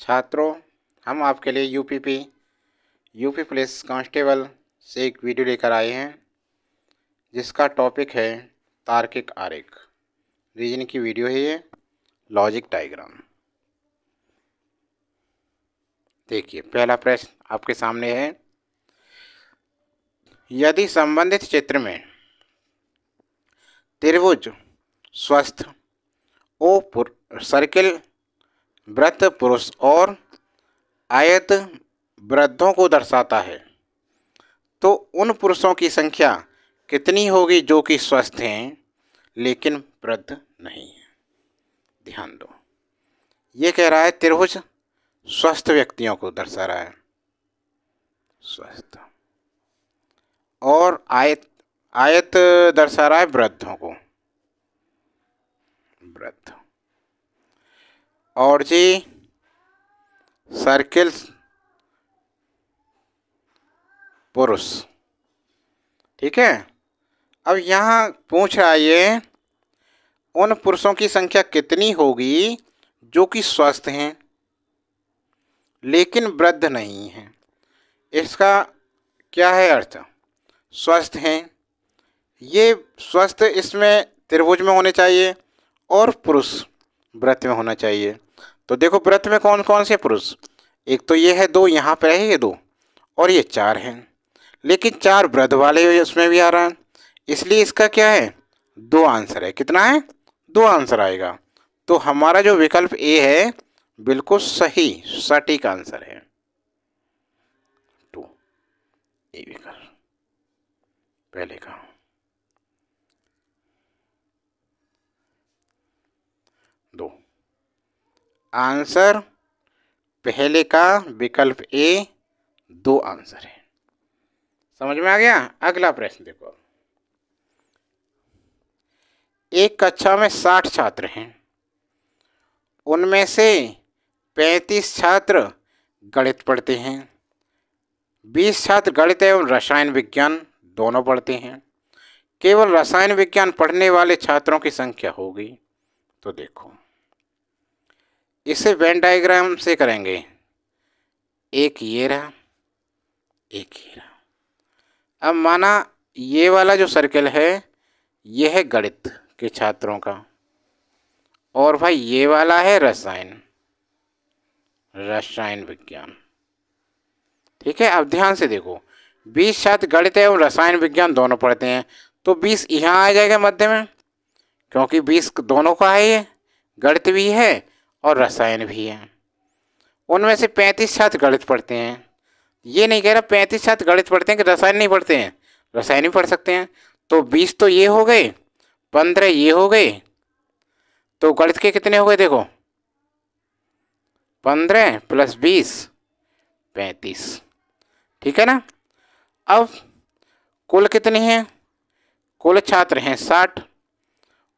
छात्रों, हम आपके लिए यूपी पुलिस कांस्टेबल से एक वीडियो लेकर आए हैं जिसका टॉपिक है तार्किक आरेख। रीजन की वीडियो है ये, लॉजिक डायग्राम। देखिए, पहला प्रश्न आपके सामने है, यदि संबंधित चित्र में त्रिभुज, स्वस्थ, सर्किल, वृत्त पुरुष और आयत वृद्धों को दर्शाता है, तो उन पुरुषों की संख्या कितनी होगी जो कि स्वस्थ हैं लेकिन वृद्ध नहीं है। ध्यान दो, ये कह रहा है त्रिभुज स्वस्थ व्यक्तियों को दर्शा रहा है, स्वस्थ, और आयत दर्शा रहा है वृद्धों को, वृद्ध, और जी सर्किल पुरुष। ठीक है, अब यहाँ पूछ रहा है ये उन पुरुषों की संख्या कितनी होगी जो कि स्वस्थ हैं लेकिन वृद्ध नहीं हैं। इसका क्या है अर्थ? स्वस्थ हैं, ये स्वस्थ इसमें त्रिभुज में होने चाहिए और पुरुष वृत्त में होना चाहिए। तो देखो, वृत्त में कौन कौन से पुरुष, एक तो ये है, दो यहाँ पे है, ये दो, और ये चार हैं, लेकिन चार वृद्ध वाले उसमें भी आ रहा है, इसलिए इसका क्या है, दो आंसर है। कितना है? दो आंसर आएगा। तो हमारा जो विकल्प ए है बिल्कुल सही सटीक आंसर है, 2 ए विकल्प पहले का। दो आंसर पहले का विकल्प ए, 2 आंसर है। समझ में आ गया? अगला प्रश्न देखो, एक कक्षा में 60 छात्र हैं, उनमें से 35 छात्र गणित पढ़ते हैं, 20 छात्र गणित एवं रसायन विज्ञान दोनों पढ़ते हैं, केवल रसायन विज्ञान पढ़ने वाले छात्रों की संख्या होगी। तो देखो, इसे वेन डायग्राम से करेंगे, एक ये रहा, एक ये रहा। अब माना ये वाला जो सर्किल है ये है गणित के छात्रों का, और भाई ये वाला है रसायन विज्ञान। ठीक है, अब ध्यान से देखो, 20 छात्र गणित एवं रसायन विज्ञान दोनों पढ़ते हैं, तो 20 यहाँ आ जाएगा मध्य में, क्योंकि 20 दोनों का है, ये गणित भी है और रसायन भी है। उनमें से 35 छात्र गणित पढ़ते हैं, ये नहीं कह रहा 35 छात्र गणित पढ़ते हैं कि रसायन नहीं पढ़ते हैं, रसायन भी पढ़ सकते हैं। तो 20 तो ये हो गए, 15 ये हो गए, तो गणित के कितने हो गए देखो, 15 + 20 35। ठीक है ना? अब कुल कितने हैं? कुल छात्र हैं 60,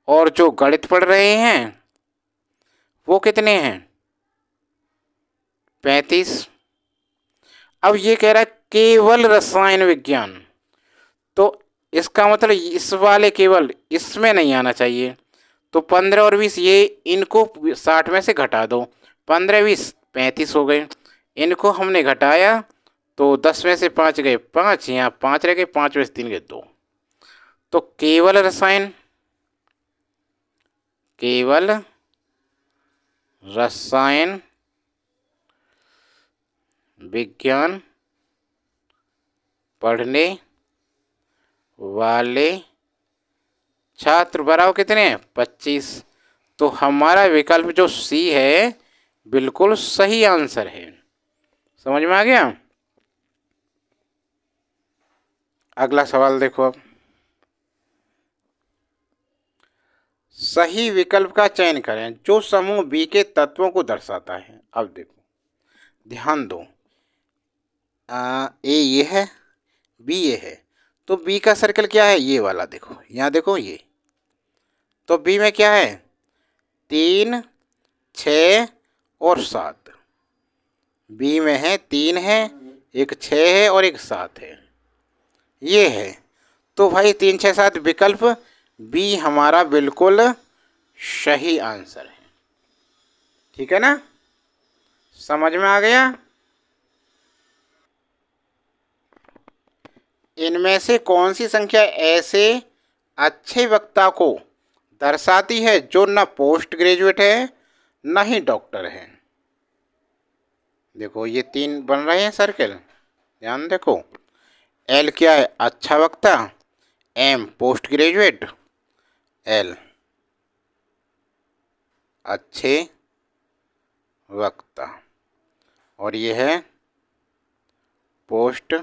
और जो गणित पढ़ रहे हैं वो कितने हैं? 35। अब ये कह रहा है केवल रसायन विज्ञान, तो इसका मतलब इस वाले केवल इसमें नहीं आना चाहिए। तो 15 और 20 ये इनको 60 में से घटा दो, 15 20 35 हो गए, इनको हमने घटाया तो 10 में से 5 गए 5, यहाँ 5 रह गए, 5 में से 3 गए 2। तो केवल रसायन विज्ञान पढ़ने वाले छात्र बराबर कितने हैं? 25। तो हमारा विकल्प जो सी है बिल्कुल सही आंसर है। समझ में आ गया? अगला सवाल देखो, अब सही विकल्प का चयन करें जो समूह बी के तत्वों को दर्शाता है। अब देखो, ध्यान दो, ए ये है, बी ये है, तो बी का सर्कल क्या है? ये वाला देखो, यहाँ देखो ये, तो बी में क्या है? 3, 6 और 7। बी में है 3 है, एक 6 है और एक 7 है, ये है। तो भाई 3, 6, 7 विकल्प बी हमारा बिल्कुल सही आंसर है। ठीक है ना? समझ में आ गया? इनमें से कौन सी संख्या ऐसे अच्छे वक्ता को दर्शाती है जो न पोस्ट ग्रेजुएट है न ही डॉक्टर है? देखो ये 3 बन रहे हैं सर्कल, ध्यान देखो। एल क्या है? अच्छा वक्ता। M post graduate. एल अच्छे वक्ता। और ये है पोस्ट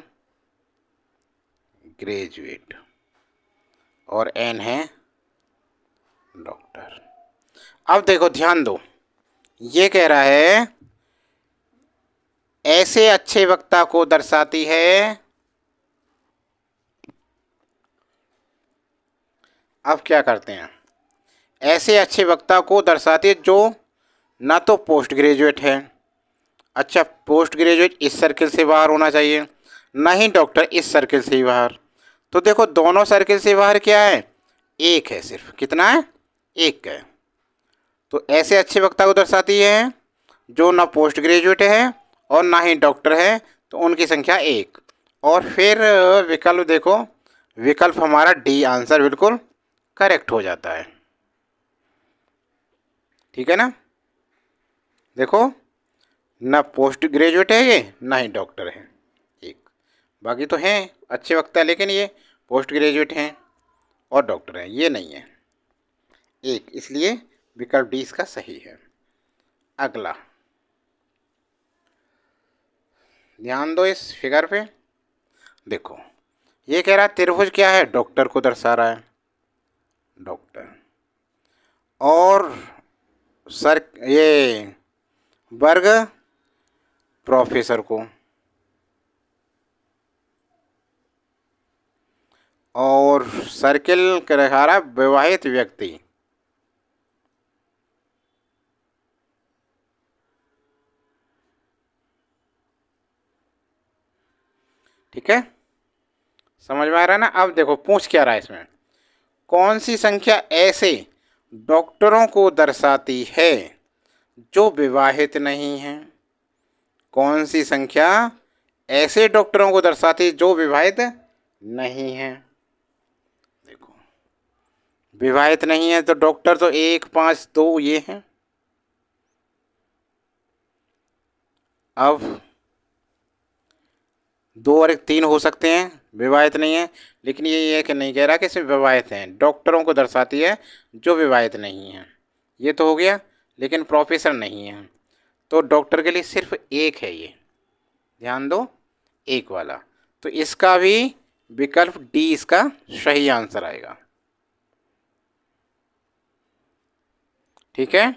ग्रेजुएट। और एन है डॉक्टर। अब देखो ध्यान दो, ये कह रहा है ऐसे अच्छे वक्ता को दर्शाती है। अब क्या करते हैं, ऐसे अच्छे वक्ता को दर्शाती है जो ना तो पोस्ट ग्रेजुएट है, अच्छा पोस्ट ग्रेजुएट इस सर्किल से बाहर होना चाहिए, ना ही डॉक्टर इस सर्किल से ही बाहर। तो देखो दोनों सर्किल से बाहर क्या है? एक है सिर्फ। कितना है? एक है। तो ऐसे अच्छे वक्ता को दर्शाती है जो ना पोस्ट ग्रेजुएट है और ना ही डॉक्टर है, तो उनकी संख्या 1। और फिर विकल्प देखो, विकल्प हमारा डी आंसर बिल्कुल करेक्ट हो जाता है। ठीक है ना? देखो ना पोस्ट ग्रेजुएट है ये, ना ही डॉक्टर है एक। बाकी तो हैं अच्छे वक्ता, लेकिन ये पोस्ट ग्रेजुएट हैं और डॉक्टर हैं, ये नहीं है एक, इसलिए विकल्प डी इसका सही है। अगला ध्यान दो इस फिगर पे। देखो ये कह रहा है त्रिभुज क्या है? डॉक्टर को दर्शा रहा है, डॉक्टर। और सर ये वर्ग प्रोफेसर को, और सर्किल कह रहा है विवाहित व्यक्ति। ठीक है, समझ में आ रहा है ना? अब देखो पूछ क्या रहा है इसमें, कौन सी संख्या ऐसे डॉक्टरों को दर्शाती है जो विवाहित नहीं हैं? कौन सी संख्या ऐसे डॉक्टरों को दर्शाती है जो विवाहित नहीं हैं? देखो विवाहित नहीं है तो डॉक्टर तो 1, 5, 2 ये हैं। अब 2 और 1 3 हो सकते हैं, विवाहित नहीं है, लेकिन ये है कि नहीं कह रहा कि इसमें विवाहित हैं। डॉक्टरों को दर्शाती है जो विवाहित नहीं हैं, ये तो हो गया, लेकिन प्रोफेसर नहीं है। तो डॉक्टर के लिए सिर्फ 1 है ये, ध्यान दो 1 वाला। तो इसका भी विकल्प डी इसका सही आंसर आएगा। ठीक है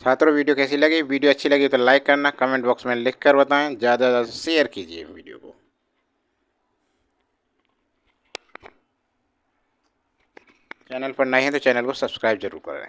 छात्रों, वीडियो कैसी लगी? वीडियो अच्छी लगी तो लाइक करना, कमेंट बॉक्स में लिख कर बताएं, ज़्यादा से ज़्यादा शेयर कीजिए वीडियो को। चैनल पर नए हैं तो चैनल को सब्सक्राइब जरूर करें।